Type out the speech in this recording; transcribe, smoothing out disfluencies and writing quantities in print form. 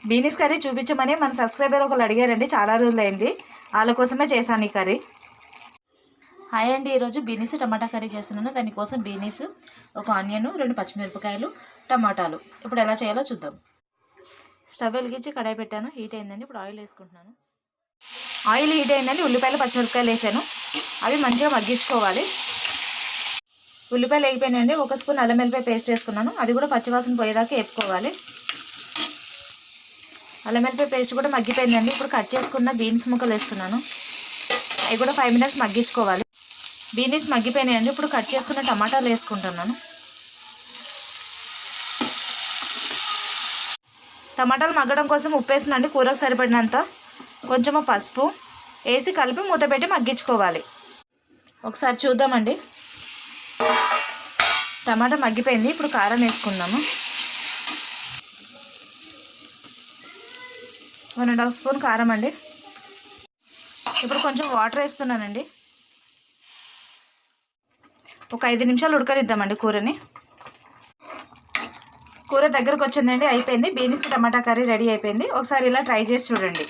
Beans curry చూపించమని మన subscriber ఒకళ్ళు అడిగారండి, చాలా రోజులైంది. వాళ్ళ కోసమే చేశాను ఈ కర్రీ. హాయ్ అండి, ఈరోజు బీనీస్ టమాటా కర్రీ చేస్తున్నాను. దానికోసం బీనీస్, ఒక ఆనియన్, 2 పచ్చిమిరపకాయలు, టమాటాలు. ఇప్పుడు ఎలా చేయాలో చూద్దాం. స్టవ్ వెలిగించి కడాయి పెట్టాను, హీట్ అయిందండి. ఇప్పుడు ఆయిల్ వేసుకుంటున్నాను. ఆయిల్ హీట్ అయిందండి. ఉల్లిపాయలు, పచ్చిమిరపకాయలు వేసాను. అవి మంచిగా మగ్గించుకోవాలి. ఉల్లిపాయలు వేగిపోయినాయండి. 1 స్పూన్ అల్లం వెల్లిపాయ పేస్ట్ వేసుకున్నాను. అది కూడా పచ్చివాసన పోయేదాకా వేపుకోవాలి. అల్లం వెల్లిపాయ పేస్ట్ కూడా మగ్గిపోయిందండి. ఇప్పుడు కట్ చేసుకున్న బీన్స్ ముక్కలు వేస్తున్నాను. అవి కూడా 5 మినిట్స్ మగ్గించుకోవాలి. బీన్స్ మగ్గిపోయినాయండి. ఇప్పుడు కట్ చేసుకున్న టమాటాలు వేసుకుంటున్నాను. టమాటాలు మగ్గడం కోసం ఉప్పు వేసినండి, కూరకు సరిపడినంత. కొంచెము పసుపు వేసి కలిపి మూత పెట్టి మగ్గించుకోవాలి. ఒకసారి చూద్దామండి. టమాటా మగ్గిపోయింది. ఇప్పుడు కారం వేసుకుందాము. 1.5 స్పూన్ కారం అండి. ఇప్పుడు కొంచెం వాటర్ వేస్తున్నానండి. ఒక 5 నిమిషాలు ఉడకనిద్దామండి కూరని. కూర దగ్గరకు వచ్చిందండి, అయిపోయింది. బీన్స్ టమాటా కర్రీ రెడీ అయిపోయింది. ఒకసారి ఇలా ట్రై చేసి చూడండి.